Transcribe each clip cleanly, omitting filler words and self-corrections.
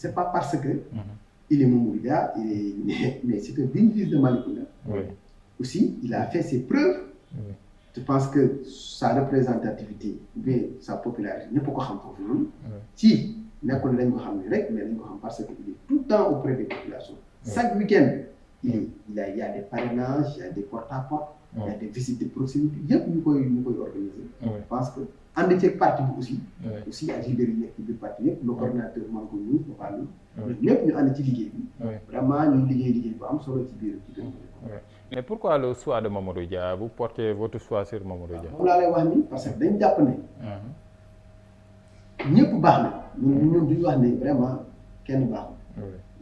c'est pas parce que il est Mamoudja, mais c'est un digne fils de Malicounda. Aussi, il a fait ses preuves. Je pense que sa représentativité, bien sa popularité, ne peut pas xam foofu noonu. Si nekkul lañ ko xam ne rek, mais lañ ko xam parce qu'il est tout le temps auprès des populations. Chaque week-end, il y a des parrainages, il y a des porte-à-porte, il y a des visites de proximité. Yëpp ñu koy organiser. Je pense que ànd ceeg parti bi aussi ak leader yi nekk ci biir parti yëpp le coordinateur man ko ñu Fapal ñëpp ñu ànd ci liggéey bi. Vraiment ñu liggéey bu am solo ci biir. Mais pourquoi le choix de Mamadou Dia? Vous portez votre choix sur Mamadou Dia? moom laa lay wax ni parce que dañ jàpp ne ñëpp baax na ñun duñu wax ne vraiment kenn baaxul.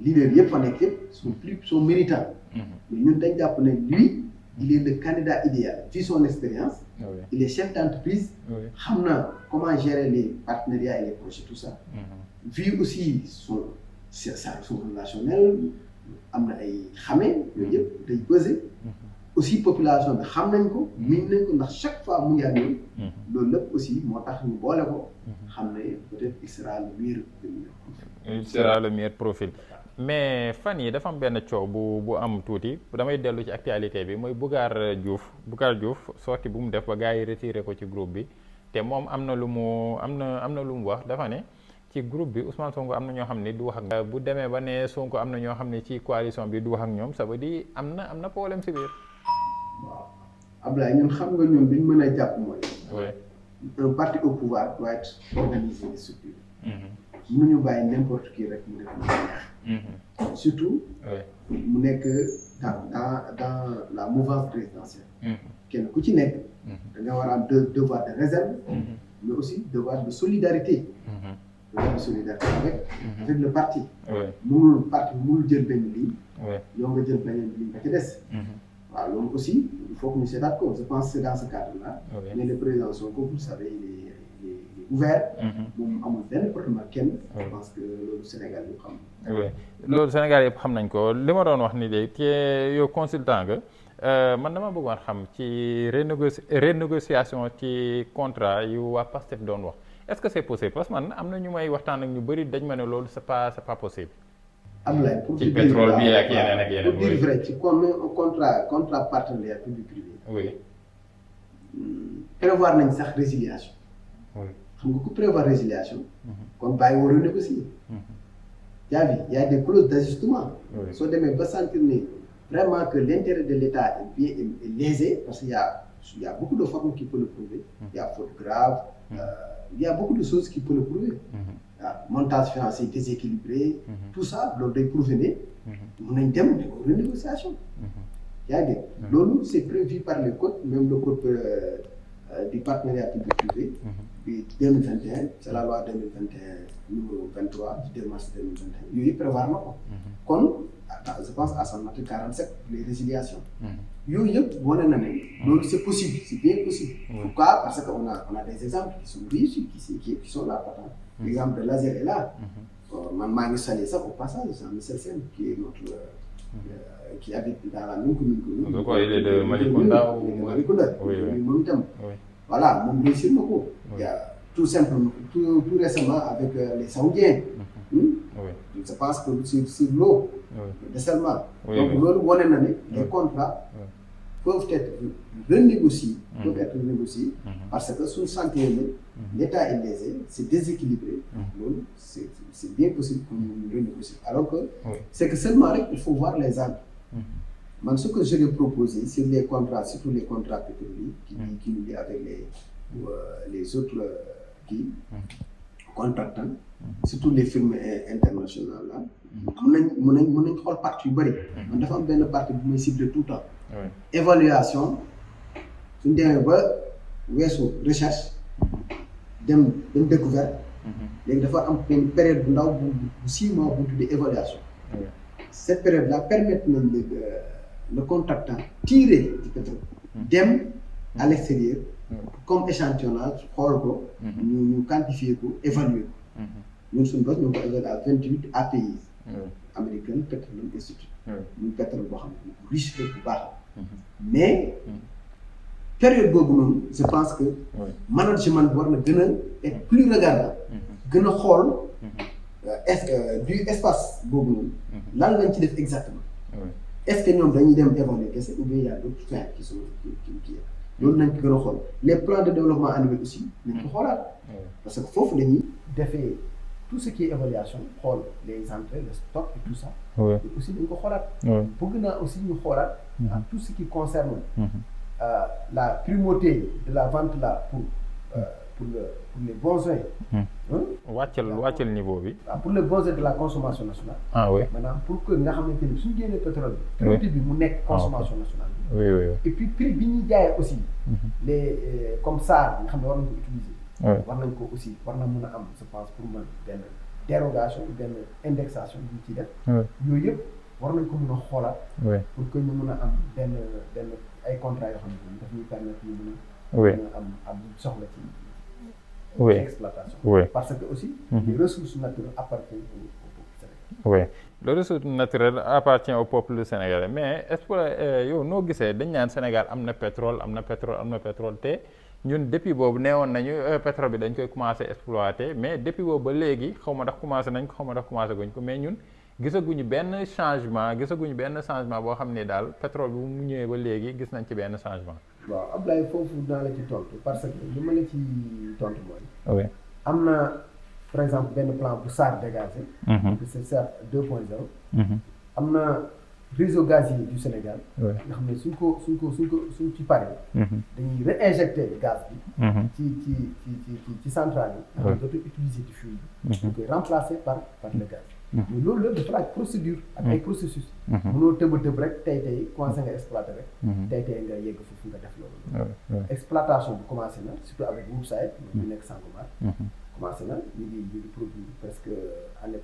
Leader yëpp fa nekk yëpp sont méritants. Mais ñun dañ jàpp ne lui il est le candidat idéal vu son expérience. Il est chef d'entreprise. Xam na comment gérer les partenariats et les projets tout ça. Vu aussi son relationnel am na ay xamee yooyu yëpp day peser. Aussi population bi xam nañ ko miin nañ ko ndax chaque fois mu ngi ak ñoom. Loolu lépp aussi moo tax ñu boole ko xam ne peut-être il sera le meilleur. Il sera le meilleur profil. Mais fan yi dafa am benn coow bu am tuuti damay dellu ci actualité bi mooy Boucar Diouf sorti bu mu def ba gars yi retiré ko ci groupe bi te moom am na lu mu wax dafa ne ci groupe bi Ousmane Sonko am na ñoo xam ne du wax ak bu demee ba ne Sonko am na ñoo xam ne ci coalition bi du wax ak ñoom ça veut dire am na problème si biir. Waaw Ablaye ñun xam nga ñun li ñu mën a jàpp mooy. Un parti au pouvoir doit être organisé et structuré. Mënuñu bàyyi n'importe qui rek mu def lu neex. Surtout. mu nekk dans la mouvance présidentielle. kenn ku ci nekk. da nga war a am devoir de réserve. mais aussi devoir de solidarité. devoir de solidarité avec le parti. Parti mënul jël benn ligne. yow nga jël beneen ligne ba ca des. waaw loolu aussi il faut que ñu seetaat ko je pense que c'est dans ce cadre-là. mais le président Sonko vous savez il est ouvert. moom amul benn problème ak kenn. je pense que loolu Sénégal yëpp xam nañ. loolu Sénégal yëpp xam nañ ko li ma doon wax ni de te yow consultant nga man dama bëggoon xam ci renégociation ci contrat yu waa PASTEF doon wax est-ce que c'est possible parce que man am na ñu may waxtaan ak ñu bëri dañ ma ne loolu c'est pas possible. Ablaye pour ci pétrole bi ak yeneen ak yeneen. pour dire vrai ci contrat partenariat public privé. prévoir nañ sax résiliation. xam nga ku prévoir résiliation. kon bàyyi woo renégocier. yaa vi y a des clauses d'ajustement. soo demee ba sentir ne vraiment que l'intérêt de l'État est lésé parce qu'il y a beaucoup de formes qui peuvent le prouver. Il y a faute grave. Il y a beaucoup de choses qui peuvent le prouver. Montage financier déséquilibré. Tout ça loolu day prouver ne mën nañ dem renégociation. yaa ngi loolu c'est prévu par les codes même le code du partenariat public-privé. Puis 2021 c'est la loi 2021 numéro 23 du 2 mars 2021 yooyu prévoir na ko. kon je pense à son article 47 les résiliations. yooyu yëpp wane na ne. loolu c'est possible c'est bien possible. Pourquoi? Parce que on a des exemples qui sont réussis qui sont là patents. L'exemple de Lazer est là. man maa ngi saluer ça au passage Jean-Michel Sène qui est notre qui habite dans la même commune que nous. Donc il est de Malicounda ou Malicounda. moom itam. Voilà moom réussir na ko. il y a tout simplement tout récemment avec les Saoudiens. je pense que sur l'eau. le dessalement. donc loolu wane na ne les contrats peuvent être renégociés. parce que suñu santé ne l'État est lésé c'est déséquilibré. loolu c'est bien possible pour ñu renégocier alors que c'est que seulement rek il faut voir les angles. man ce que je vais proposer sur les contrats surtout les contrats pétroliers qui nous lient avec les autres contractants surtout les firmes internationales là mën nañ xool partie yu bëri. man dafa am benn partie bu may ciblé tout le temps. évaluation suñ demee ba weesu recherche dem découverte. léegi dafa am benn période bu ndaw bu 6 mois bu tuddee évaluation. cette période là permettre nañ le contractant tirer du pétrole dem à l'extérieur comme échantillonnage xool ko ñu quantifier ko évaluer ko ñun suñu bos ñu ko évaluer à 28 API American Petroleum Institute ñu pétrole boo xam ne bu riche bu baax mais période boobu noonu je pense que management war na gën a être plus regardant gën a xool du espace boobu noonu. lan lañ ci def exactement. est-ce que ñoom dañuy dem évoluer kese ou bien y a d'autres fins qui sont qui loolu nañ ko gën a xool les plans de développement annuel aussi nañ ko xoolaat. parce que foofu la ñuy defee tout ce qui est évaluation xool les entrées le stock et tout ça. et aussi dañ ko xoolaat. bëgg naa aussi ñu xoolaat. tout ce qui concerne. la primauté de la vente là pour les besoins. wàccal niveau bi. pour les besoins de la consommation nationale. Oui. maanaam pour que nga xamante ni suñu génnee pétrole bi. priorité bi mu nekk consommation nationale bi. oui. et puis prix bi ñuy jaayee aussi. les comme ça nga xam ne war nañ ko utiliser. war nañ ko aussi war na mën a am je pense pour man benn dérogation benn indexation bi ñu ciy def. yooyu yëpp war nañ ko mën a xoolaat. pour que ñu mën a am benn ay contrats yoo xam ne daf ñuy permettre ñu mën a am soxla ci. Exploitation. Parce que aussi, les ressources naturelles appartiennent au peuple sénégalais. Les ressources naturelles appartiennent au peuple sénégalais. Mais est-ce que yow noo gisee dañ naan Sénégal am na pétrole te ñun depuis boobu neewoon nañu pétrole bi dañ koy commencé exploiter mais depuis boobu ba léegi xaw ma ndax commencé nañ ko xaw ma ndax commencé guñ ko mais ñun gisaguñu benn changement boo xam ne daal pétrole bi mu ñëwee ba léegi gis nañ ci benn changement. waaw Ablaye foofu naa la ci tontu parce que li ma la ci tontu mooy. am na par exemple benn plan bu SAR dégagé. c'est SAR 2.0. am na réseau gazier du Sénégal. nga xam ne suñ ci paree. dañuy réinjecter gaz bi. ci centrale yi. nga xam ne dootul utiliser ci fuel bi. dañ koy remplacer par le gaz. mais loolu lépp dafa laaj procédure ak ay processus. mënoo tëb rek tey commencé nga exploiter rek. tey nga yegg foofu nga def loolu. exploitation bi commencé na surtout avec Woodside ñu nekk Sangomar. commencé na ñu ngi produire presque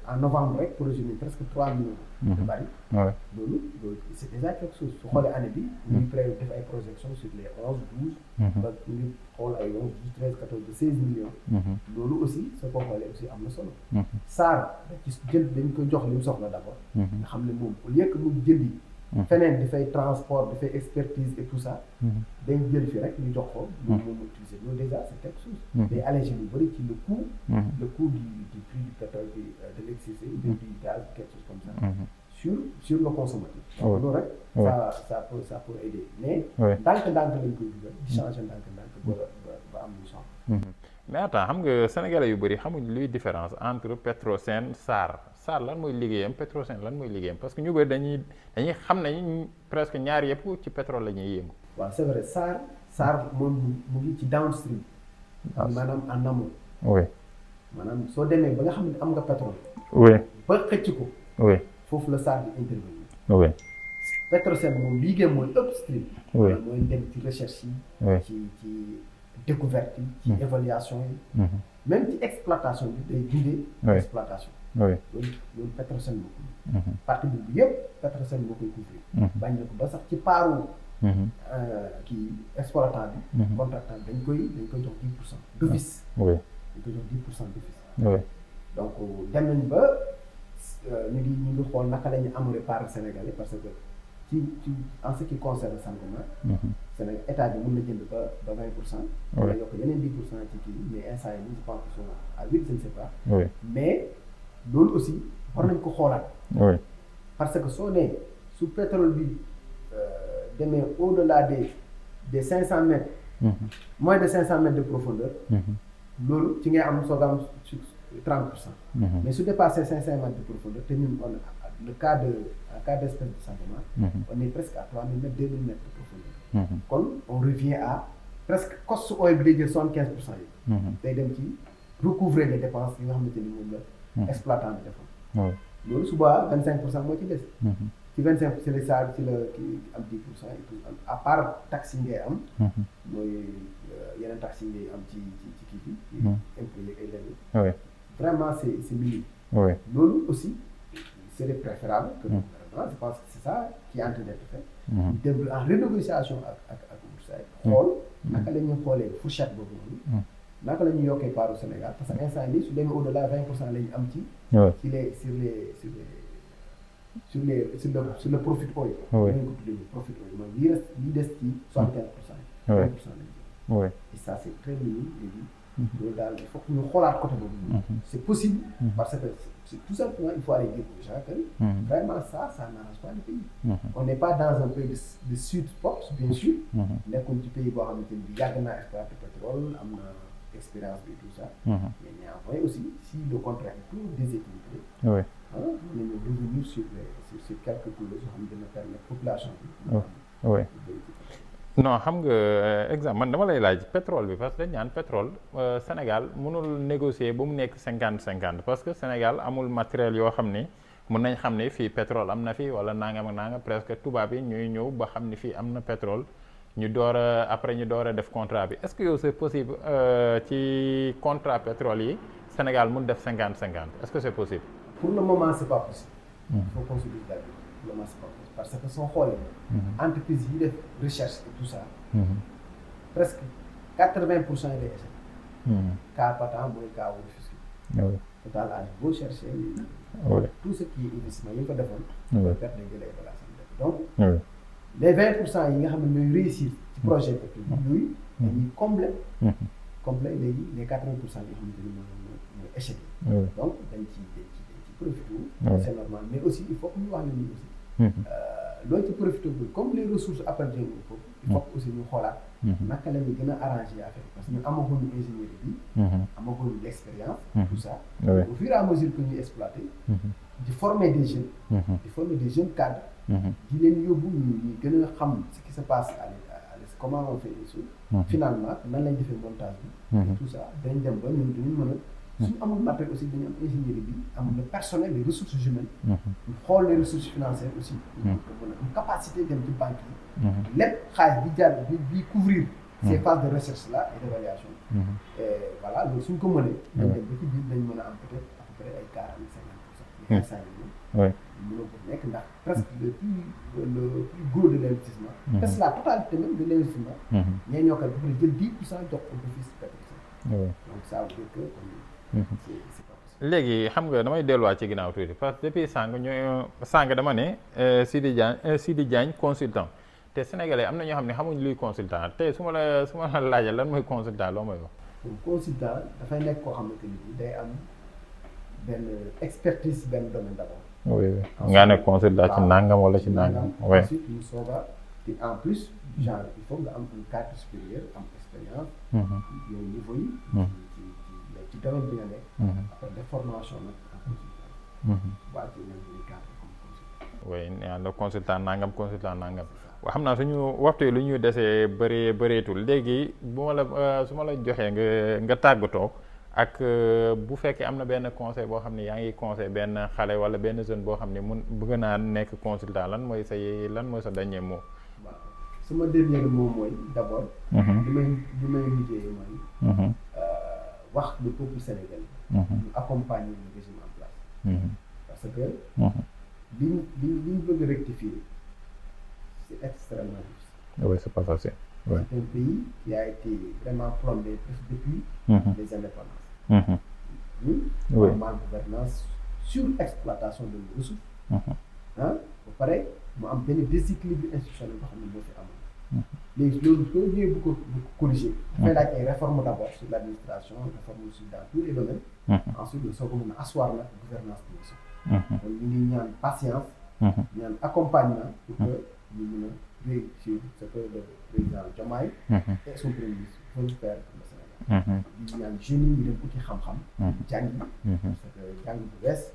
en novembre rek projet bi presque 3 millions de barils. loolu c'est déjà quelque chose su xoolee année bi. ñu ngi prêt def ay projections sur les 11 12. ba ñu ngi xool ay 11 12 13 14 de 16 millions. loolu aussi soo ko xoolee aussi am na solo. SAR dañ ko jox li mu soxla d'abord. nga xam ne moom au lieu que mu jëndi. feneen di fay transport di fay expertise et tout ça. dañ jël fi rek ñu jox ko. moom utiliser loolu déjà c'est quelque chose. day allégé lu bëri ci le coût. le coût du prix du pétrole bi de l'électricité ou du gaz quelque chose comme ça. sur le consommateur. donc loolu rek. ça peut aider mais. ndànk-ndànk lañ koy dugal. di changer ndànk-ndànk ba am lu soxla. mais attends xam nga sénégalais yu bëri xamuñ luy différence entre Petrosen SAR lan mooy liggéeyam Petrosen lan mooy liggéeyam parce que ñu bëri dañuy xam nañ presque ñaar yëpp ci pétrole la ñuy yëngu. waaw c'est vrai SAR moom mu ngi ci downstream. maanaam en amont. maanaam soo demee ba nga xam ne am nga pétrole. ba xëcc ko. foofu la SAR di intervenir. Petrosen moom liggéeyam mooy upstream. mooy dem ci recherche yi. ci découverte yi. ci évaluation yi. même ci exploitation bi day dundee. exploitation. loolu Petrosen moo ko. partie bi yëpp Petrosen moo koy couvrir. bañ na ko ba sax ci paaru. kii exploitant bi. contractant bi dañ koy jox 10% d'office. dañ koy jox 10% d'office. donc dem nañ ba ñu ngi xool naka la ñu amouré part sénégalais parce que ci en ce qui concerne Sangomar. Sénégal état bi mën na jënd ba 20%. wala yokk yeneen 10% ci kii mais instant yii je pense qu'ils sont à 8 je ne sais pas. mais loolu aussi war nañ ko xoolaat. parce que soo nee su pétrole bi demee au-delà des 500 mètres. moins de 500 mètres de profondeur. loolu ci ngay am soog am 30%. mais su dépassé 500 mètres de profondeur te ñun on le cas d'espèce de Sangomar. on est presque à 3000 mètres 2000 mètres de profondeur. kon on revient à presque cost oil bi day jël 75% yi. day dem ci recouvrer les dépenses yi nga xamante ni moom la. exploitant bi defoon. loolu suba 25% moo ci des. ci 25 c'est le SAR ci la kii am 10% et tout à part taxes yi ngay am. mooy yeneen taxes yi ngay am ci kii bi. impôts yeeg ay leneen. vraiment c'est minime. loolu aussi c'est préférable. que vraiment je pense que c'est ça qui est en train d'être fait. dem en renégociation ak Woodside xool naka la ñuy xoolee fourchette boobu noonu. naka la ñuy yokkee part au Sénégal parce que instant yii su demee au-delà 20% la ñu am ci. sur le profit oil. dañu ko tuddee profit oil mooy lii des ci 75%. 20% lañu. et ça c'est très minime léegi loolu daal il faut que ñu xoolaat côté boobu. c'est possible. parce que c'est tout simplement il faut aller dire aux gens que vraiment ça n'arrange pas le pays. On n'est pas dans un pays de sud force bien sûr. nekkuñ ci pays boo xamante ni bi yàgg naa exploiter pétrole am na expérience bi tout ça. mais néanmoins aussi si le contrat est trop déséquilibré. oui. nañu revenir sur quelques clauses yoo xam ne dina permettre population bi. oui. non xam nga exemple man dama lay laaj pétrole bi parce que dañ naan pétrole Sénégal mënul négocier ba mu nekk 50-50 parce que Sénégal amul matériel yoo xam ni mën nañ xam ne fii pétrole am na fi wala nangam ak nangam presque tubaab yi ñuy ñëw ba xam ni fii am na pétrole ñu door a après ñu door a def contrat bi est-ce que yow c'est possible ci contrat pétrole yi Sénégal mun def 50-50 est-ce que c'est possible. pour le moment c'est pas possible. il faut qu'on se dise d'accord. pour le moment c'est pas possible parce que soo xoolee. entreprise yi def recherche et tout ça. presque 80% yi day échec. cas patent mooy cas wu Rufisque. oui. total âge boo cherché. oui. tout ce qui est investissement yi nga ko defoon. oui. perte day jëlee balaa seen def donc. oui. les 20% yi nga xam ne ñooy réussir ci projet pétrole yooyu. dañuy combler. combler léegi les 80% yoo xamante ni mooy échec yi. donc dañ ci profité. c'est normal mais aussi il faut que ñu wax ne nii aussi. loolu ci profité comme les ressources appartiennent au peuple. il faut que aussi ñu xoolaat. naka la ñu gën a arranger affaire parce que ñu amaguñu ingénierie bi. amaguñu l'expérience. tout ça. au fur et à mesure que ñuy exploiter. di former des jeunes. di former des jeunes cadres. di leen yóbbu ñu gën a xam ce qui se passe à l'est comment on fait les choses. finalement nan lañ defee montage bi. tout ça dañ dem ba ñun dañu mën a. suñu amul matériel aussi dañu am ingénierie bi am le personnel les ressources humaines. ñu xool les ressources financières aussi. ñu mën a am capacité dem ci banque yi. lépp xaalis bi jàll bi couvrir. ces phases de recherche là et d'évaluation. et voilà loolu suñ ko mënee. dañ dem ba ci biir dañ mën a am peut-être à peu près ay 40-50%. oui. mënoo ko nekk ndax presque le plus gros de l'investissement. presque la totalité même de l'investissement. ñee ñoo koy ba pare jël 10% jox ko bénéfice pétrolier. donc ça veut dire que. léegi xam nga damay delluwaat ci ginnaaw tuuti parce que depuis sànq dama ne Sidy Diagne consultant te sénégalais am na ñoo xam ne xamuñ luy consultant te su ma la laajee lan mooy consultant loo mooy wax. consultant dafay nekk koo xamante ni day am benn expertise benn domaine d'abord. oui oui nga ne consultant ci nangam wala ci nangam. oui ensuite ñu soog a te en plus genre il faut nga am une carte supérieure am expérience. yow niveau yi. ci domaine bi nga nekk. après des formations nag en consultant. waa ci ñoom ñuy cadre comme consultant. oui nee na consultant nangam waaw xam naa suñu waxtu yi lu ñuy desee bëreetul léegi bu ma la su ma la joxee nga tàggatoo ak bu fekkee am na benn conseil boo xam ne yaa ngi conseil benn xale wala benn jeune boo xam ne mun bëgg naa nekk consultant lan mooy sa dernier mot. waaw sama dernier mot mooy d'abord. li may liggéey mooy. wax le peuple sénégalais. ñu accompagner le régime en place. parce que. li ñu bëgg rectifier c'est extrêmement difficile. oui c'est pas facile. oui. c'est un pays qui a été vraiment plombé presque depuis. les indépendances. oui. mal gouvernance surexploitation de nos ressources. ba pare mu am benn déséquilibre institutionnel boo xam ne moo fi amoon. léegi loolu soo ñëwee bu ko corriger. dafay laaj ay réformes d'abord sur l'administration réformes aussi dans tous les domaines. ensuite soo ko mën a asseoir nag gouvernance bi aussi. kon ñu ngi ñaan patience. ñaan accompagnement pour que ñu mën a réussir ce que le président Diomaye et son premier ministre veulent faire pour le Sénégal. di ñaan jeunes yi ñu dem uti xam-xam. jàngi parce que jàng bu bees.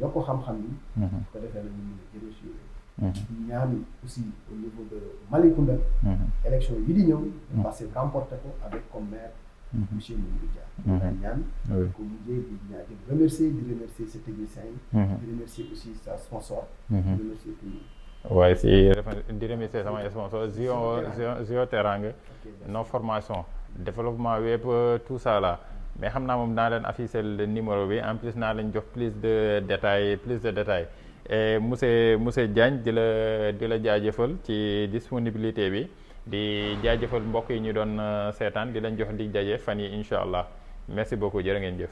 yokk xam-xam yi. su ko defee nag ñu mën a jëlee sur ñaan aussi au niveau de Malicounda. élection yi di ñëw. parce que remporté ko avec comme maire. monsieur Mamadou Dia. ñaan ko mujjee di remercier ses techniciens yi. di remercier aussi sa sponsor. di remercier tout le monde. waaye di remercier sama sponsor Zio Teranga nos formations développement web tout ça là mais xam naa moom naa leen afficher le numéro bi en plus naa leen jox plus de détails et monsieur Diagne di la jaajëfal ci disponibilité bi di jaajëfal mbokk yi ñu doon seetaan di leen jox dig daje fan yi incha allah merci beaucoup jërë ngeen jëf.